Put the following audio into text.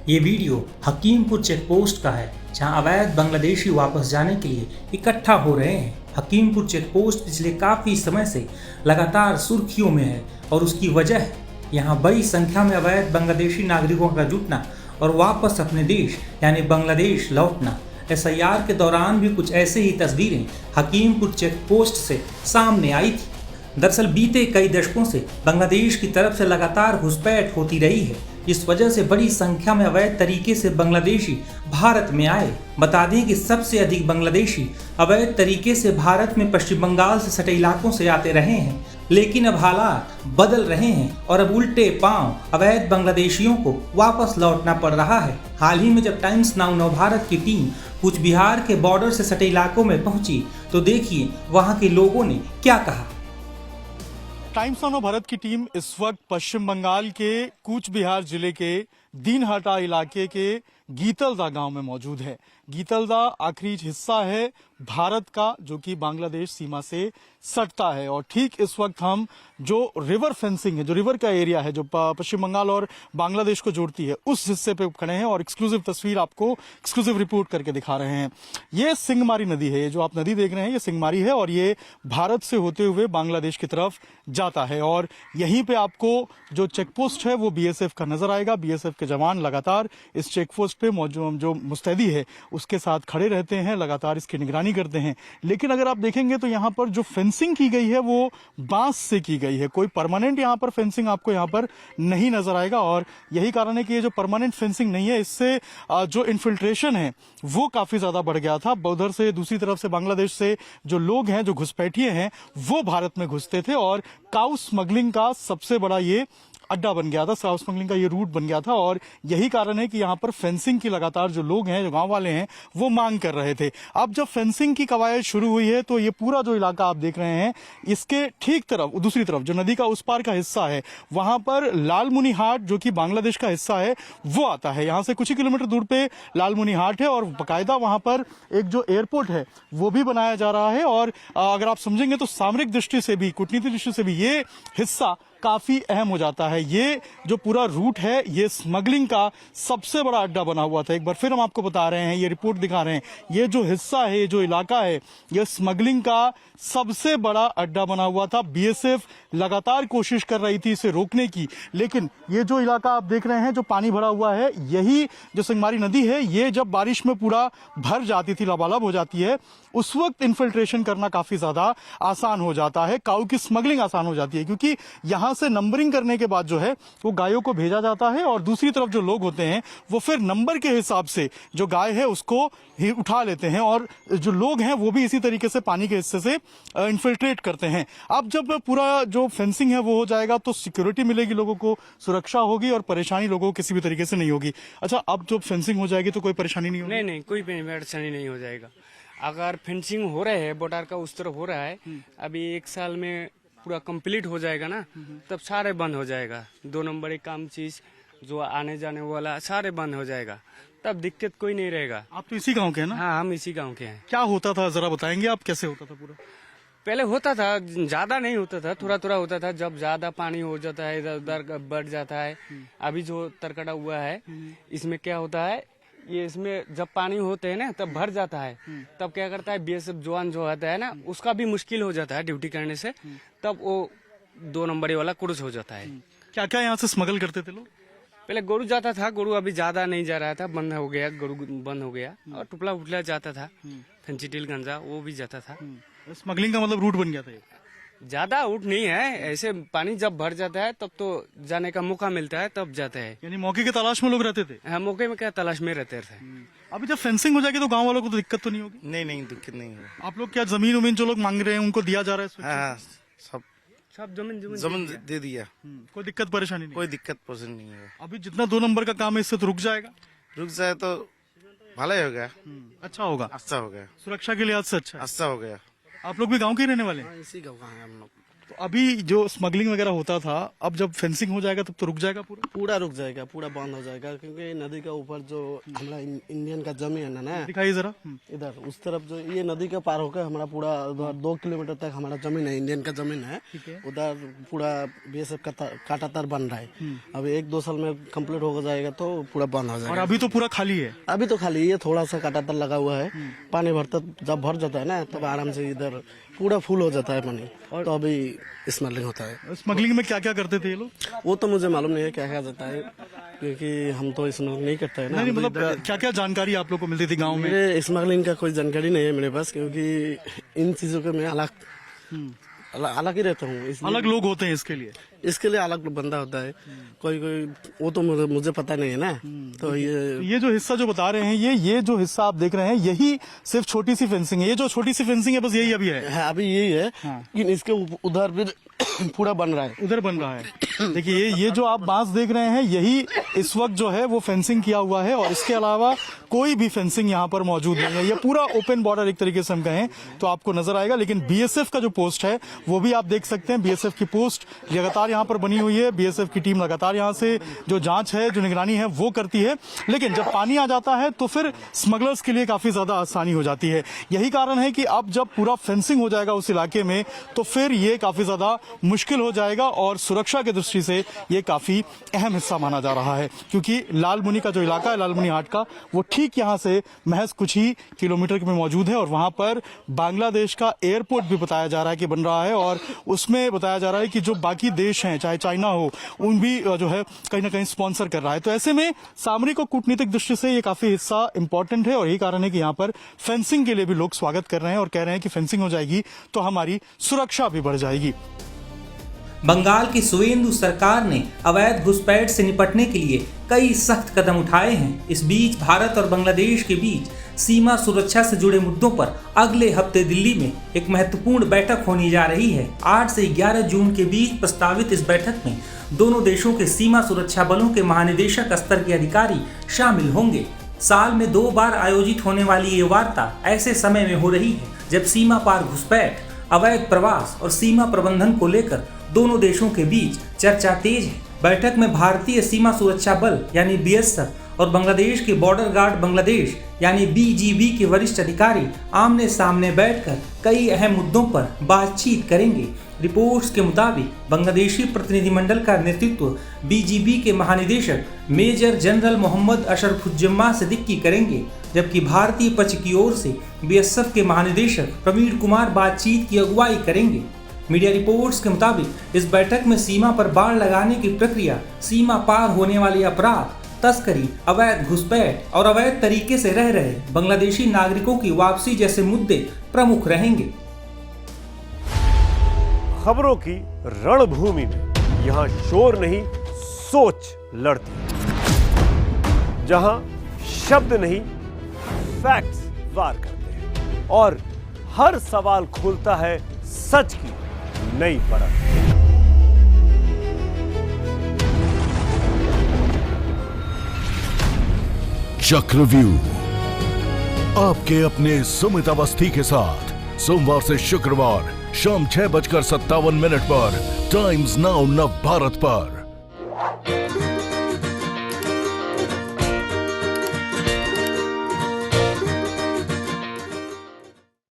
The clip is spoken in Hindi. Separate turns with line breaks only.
ये वीडियो हकीमपुर चेक पोस्ट का है, जहां अवैध बांग्लादेशी वापस जाने के लिए इकट्ठा हो रहे हैं। हकीमपुर चेक पोस्ट पिछले काफ़ी समय से लगातार सुर्खियों में है और उसकी वजह है यहाँ बड़ी संख्या में अवैध बांग्लादेशी नागरिकों का जुटना और वापस अपने देश यानी बांग्लादेश लौटना। SIR के दौरान भी कुछ ऐसे ही तस्वीरें हकीमपुर चेक पोस्ट से सामने आई थी। दरअसल बीते कई दशकों से बांग्लादेश की तरफ से लगातार घुसपैठ होती रही है। इस वजह से बड़ी संख्या में अवैध तरीके से बांग्लादेशी भारत में आए। बता दें कि सबसे अधिक बांग्लादेशी अवैध तरीके से भारत में पश्चिम बंगाल से सटे इलाकों से आते रहे हैं, लेकिन अब हालात बदल रहे हैं और अब उल्टे पांव अवैध बांग्लादेशियों को वापस लौटना पड़ रहा है। हाल ही में जब टाइम्स नाउ नव भारत की टीम कूच बिहार के बॉर्डर से सटे इलाकों में पहुंची तो देखिए वहां के लोगों ने क्या कहा।
टाइम्स नाउ भारत की टीम इस वक्त पश्चिम बंगाल के कूच बिहार जिले के दीनहाटा इलाके के गीतलदा गांव में मौजूद है। गीतलदा आखिरी हिस्सा है भारत का जो कि बांग्लादेश सीमा से सटता है और ठीक इस वक्त हम जो रिवर फेंसिंग है, जो रिवर का एरिया है जो पश्चिम बंगाल और बांग्लादेश को जोड़ती है, उस हिस्से पे खड़े हैं और एक्सक्लूसिव तस्वीर आपको एक्सक्लूसिव रिपोर्ट करके दिखा रहे हैं। ये सिंगमारी नदी है, ये जो आप नदी देख रहे हैं ये सिंगमारी है और ये भारत से होते हुए बांग्लादेश की तरफ जाता है और यहीं पे आपको जो चेक पोस्ट है वो BSF का नजर आएगा। BSF के जवान लगातार इस चेक पोस्ट पे मौजूद जो मुस्तैदी है उसके साथ खड़े रहते हैं, लगातार इसकी निगरानी करते हैं। लेकिन अगर आप देखेंगे तो यहाँ पर जो फेंसिंग की गई है वो बांस से की गई है, कोई परमानेंट यहाँ पर फेंसिंग आपको यहाँ पर नहीं नजर आएगा और यही कारण है कि ये जो परमानेंट फेंसिंग नहीं है इससे जो इन्फिल्ट्रेशन है वो काफी ज्यादा बढ़ गया था। उधर से दूसरी तरफ से बांग्लादेश से जो लोग हैं, जो घुसपैठिए हैं, वो भारत में घुसते थे और काउ स्मगलिंग का सबसे बड़ा ये अड्डा बन गया था, काउ स्मगलिंग का ये रूट बन गया था और यही कारण है कि यहाँ पर फेंसिंग की लगातार जो लोग हैं, जो गांव वाले हैं, वो मांग कर रहे थे। अब जब फेंसिंग की कवायद शुरू हुई है तो ये पूरा जो इलाका आप देख रहे हैं इसके ठीक तरफ, दूसरी तरफ जो नदी का उस पार का हिस्सा है वहां पर लालमुनी हाट जो कि बांग्लादेश का हिस्सा है वो आता है। यहाँ से कुछ ही किलोमीटर दूर पे लालमुनी हाट है और बाकायदा वहां पर एक जो एयरपोर्ट है वो भी बनाया जा रहा है और अगर आप समझेंगे तो सामरिक दृष्टि से भी, कूटनीतिक दृष्टि से भी ये हिस्सा काफी अहम हो जाता है। ये जो पूरा रूट है ये स्मगलिंग का सबसे बड़ा अड्डा बना हुआ था। एक बार फिर हम आपको बता रहे हैं, ये रिपोर्ट दिखा रहे हैं, ये जो हिस्सा है, ये जो इलाका है, ये स्मगलिंग का सबसे बड़ा अड्डा बना हुआ था। BSF लगातार कोशिश कर रही थी इसे रोकने की, लेकिन ये जो इलाका आप देख रहे हैं जो पानी भरा हुआ है, यही जो सिंगमारी नदी है, ये जब बारिश में पूरा भर जाती थी, लबालब हो जाती है, उस वक्त इन्फिल्ट्रेशन करना काफी ज्यादा आसान हो जाता है, काऊ की स्मगलिंग आसान हो जाती है क्योंकि यहां से नंबरिंग करने के बाद जो है वो गायों को भेजा जाता है और दूसरी तरफ जो लोग होते हैं वो फिर नंबर के हिसाब से जो गाय है उसको ही उठा लेते हैं और जो लोग हैं वो भी इसी तरीके से पानी के हिस्से से इन्फिल्ट्रेट करते हैं। अब जब पूरा जो फेंसिंग है वो हो जाएगा तो सिक्योरिटी मिलेगी, लोगों को सुरक्षा होगी और परेशानी लोगों को किसी भी तरीके से नहीं होगी। अच्छा, अब जब फेंसिंग हो जाएगी तो कोई परेशानी नहीं होगी?
नहीं, कोई परेशानी नहीं हो जाएगा। अगर फेंसिंग हो रहा है बॉर्डर का उस तरफ हो रहा है, अभी 1 साल में पूरा कंप्लीट हो जाएगा ना, तब सारे बंद हो जाएगा। 2 नंबर एक काम चीज जो आने जाने वाला सारे बंद हो जाएगा, तब दिक्कत कोई नहीं रहेगा।
आप तो इसी गांव के हैं ना?
हाँ, हम इसी गांव के हैं।
क्या होता था जरा बताएंगे आप, कैसे होता था पूरा?
पहले होता था, ज्यादा नहीं होता था, थोड़ा थोड़ा होता था। जब ज्यादा पानी हो जाता है इधर उधर बढ़ जाता है। अभी जो तरकड़ा हुआ है इसमें क्या होता है, ये इसमें जब पानी होते हैं ना तब भर जाता है, तब क्या करता है BSF जवान जो आता है ना उसका भी मुश्किल हो जाता है ड्यूटी करने से, तब वो 2 नंबरी वाला कुर्स हो जाता है।
क्या क्या यहाँ से स्मगल करते थे लोग?
पहले गोरू जाता था, गोरू अभी ज्यादा नहीं जा रहा था, बंद हो गया, गोरू बंद हो गया। और टुपला उठला जाता था, फेंचिटिल गंजा वो भी जाता था।
स्मगलिंग का मतलब रूट बन गया था ये?
ज्यादा आउट नहीं है, ऐसे पानी जब भर जाता है तब तो जाने का मौका मिलता है तब जाते हैं।
यानी मौके की तलाश में लोग रहते थे?
हाँ, मौके में क्या तलाश में रहते थे।
अभी जब फेंसिंग हो जाएगी तो गांव वालों को तो दिक्कत तो नहीं होगी?
नहीं, दिक्कत नहीं है।
आप लोग क्या जमीन उमीन जो लोग मांग रहे हैं उनको दिया जा रहा है?
हाँ,
सब
जमीन दे दिया।
कोई दिक्कत परेशानी नहीं?
कोई दिक्कत पसंद नहीं है।
अभी जितना 2 नंबर का काम है इससे तो रुक जाएगा?
रुक जाए तो भला ही हो गया।
अच्छा होगा,
अच्छा हो गया,
सुरक्षा के लिहाज से अच्छा है।
अच्छा हो गया।
आप लोग भी गांव के रहने वाले हैं?
इसी गाँव का है हम लोग।
तो अभी जो स्मगलिंग वगैरह होता था, अब जब फेंसिंग हो जाएगा तब तो रुक जाएगा पूरा।
पूरा रुक जाएगा, पूरा बंद हो जाएगा, क्योंकि नदी के ऊपर जो हमारा इंडियन का जमीन है ना,
दिखाइए जरा।
इधर उस तरफ जो ये नदी के पार होकर हमारा पूरा उधर 2 किलोमीटर तक हमारा जमीन है, इंडियन का जमीन है। उधर पूरा बीएसएफ का काटातार बन रहा है। अब 1-2 साल में कंप्लीट हो जाएगा तो पूरा बंद हो
और
जाएगा।
अभी तो पूरा खाली है।
अभी तो खाली ये थोड़ा सा काटातार लगा हुआ है। पानी भरता जब भर जाता है ना, तब आराम से इधर पूरा फुल हो जाता है पानी, तो अभी स्मगलिंग होता है।
स्मगलिंग में क्या क्या करते थे ये लोग?
वो तो मुझे मालूम नहीं है क्या क्या जाता है, क्योंकि हम तो स्मगलिंग नहीं करते हैं ना।
नहीं,
हम तो
मतलब क्या क्या जानकारी आप लोग को मिलती थी गाँव में?
मेरे स्मगलिंग का कोई जानकारी नहीं है मेरे पास, क्योंकि इन चीजों के मैं अलग ही रहता हूँ।
अलग लोग होते हैं इसके लिए।
इसके लिए अलग बंदा होता है, कोई वो तो मुझे पता नहीं है ना। तो
ये जो हिस्सा जो बता रहे हैं, ये जो हिस्सा आप देख रहे हैं, यही सिर्फ छोटी सी फेंसिंग है। ये जो छोटी सी फेंसिंग है बस यही अभी है।
अभी यही है, लेकिन इसके उधर भी पूरा बन रहा है।
उधर बन रहा है। देखिए ये जो आप बांस देख रहे हैं, यही इस वक्त जो है वो फेंसिंग किया हुआ है, और इसके अलावा कोई भी फेंसिंग यहाँ पर मौजूद नहीं है। ये पूरा ओपन बॉर्डर एक तरीके से हम कहें तो आपको नजर आएगा। लेकिन बीएसएफ का जो पोस्ट है वो भी आप देख सकते हैं। बीएसएफ की पोस्ट लगातार यहाँ पर बनी हुई है। बीएसएफ की टीम लगातार यहाँ से जो जांच है, जो निगरानी है वो करती है। लेकिन जब पानी आ जाता है तो फिर स्मगलर्स के लिए काफी ज्यादा आसानी हो जाती है। यही कारण है कि अब जब पूरा फेंसिंग हो जाएगा उस इलाके में तो फिर ये काफी ज्यादा मुश्किल हो जाएगा, और सुरक्षा की दृष्टि से ये काफी अहम हिस्सा माना जा रहा है। क्योंकि लालमुनि का जो इलाका है, लालमुनि हाट का, वो ठीक यहाँ से महज कुछ ही किलोमीटर में मौजूद है। और वहां पर बांग्लादेश का एयरपोर्ट भी बताया जा रहा है कि बन रहा है, और उसमें बताया जा रहा है कि जो बाकी देश हैं, चाहे चाइना हो, उन भी जो है कहीं ना कहीं स्पॉन्सर कर रहा है। तो ऐसे में सामरिक और कूटनीतिक दृष्टि से ये काफी हिस्सा इंपॉर्टेंट है, और यही कारण है कि यहाँ पर फेंसिंग के लिए भी लोग स्वागत कर रहे हैं और कह रहे हैं कि फेंसिंग हो जाएगी तो हमारी सुरक्षा भी बढ़ जाएगी।
बंगाल की सुवेंदु सरकार ने अवैध घुसपैठ से निपटने के लिए कई सख्त कदम उठाए हैं। इस बीच भारत और बांग्लादेश के बीच सीमा सुरक्षा से जुड़े मुद्दों पर अगले हफ्ते दिल्ली में एक महत्वपूर्ण बैठक होने जा रही है। 8 से 11 जून के बीच प्रस्तावित इस बैठक में दोनों देशों के सीमा सुरक्षा बलों के महानिदेशक स्तर के अधिकारी शामिल होंगे। साल में 2 बार आयोजित होने वाली ये वार्ता ऐसे समय में हो रही है जब सीमा पार घुसपैठ, अवैध प्रवास और सीमा प्रबंधन को लेकर दोनों देशों के बीच चर्चा तेज है। बैठक में भारतीय सीमा सुरक्षा बल यानी बीएसएफ और बांग्लादेश के बॉर्डर गार्ड बांग्लादेश यानी बीजीबी के वरिष्ठ अधिकारी आमने सामने बैठकर कई अहम मुद्दों पर बातचीत करेंगे। रिपोर्ट्स के मुताबिक बांग्लादेशी प्रतिनिधिमंडल का नेतृत्व बीजीबी के महानिदेशक मेजर जनरल मोहम्मद अशरफुज्जमा सिद्दीकी करेंगे, जबकि भारतीय पक्ष की ओर से बीएसएफ के महानिदेशक प्रवीण कुमार बातचीत की अगुवाई करेंगे। मीडिया रिपोर्ट्स के मुताबिक इस बैठक में सीमा पर बाड़ लगाने की प्रक्रिया, सीमा पार होने वाले अपराध, तस्करी, अवैध घुसपैठ और अवैध तरीके से रह रहे बांग्लादेशी नागरिकों की वापसी जैसे मुद्दे प्रमुख रहेंगे।
खबरों की रणभूमि में यहाँ शोर नहीं, सोच लड़ती है। जहां शब्द नहीं, फैक्ट्स वार करते हैं, और हर सवाल खोलता है सच की नई परत।
चक्रव्यूह आपके अपने सुमित अवस्थी के साथ सोमवार से शुक्रवार शाम 6:57 पर टाइम्स नाउ नव भारत पर।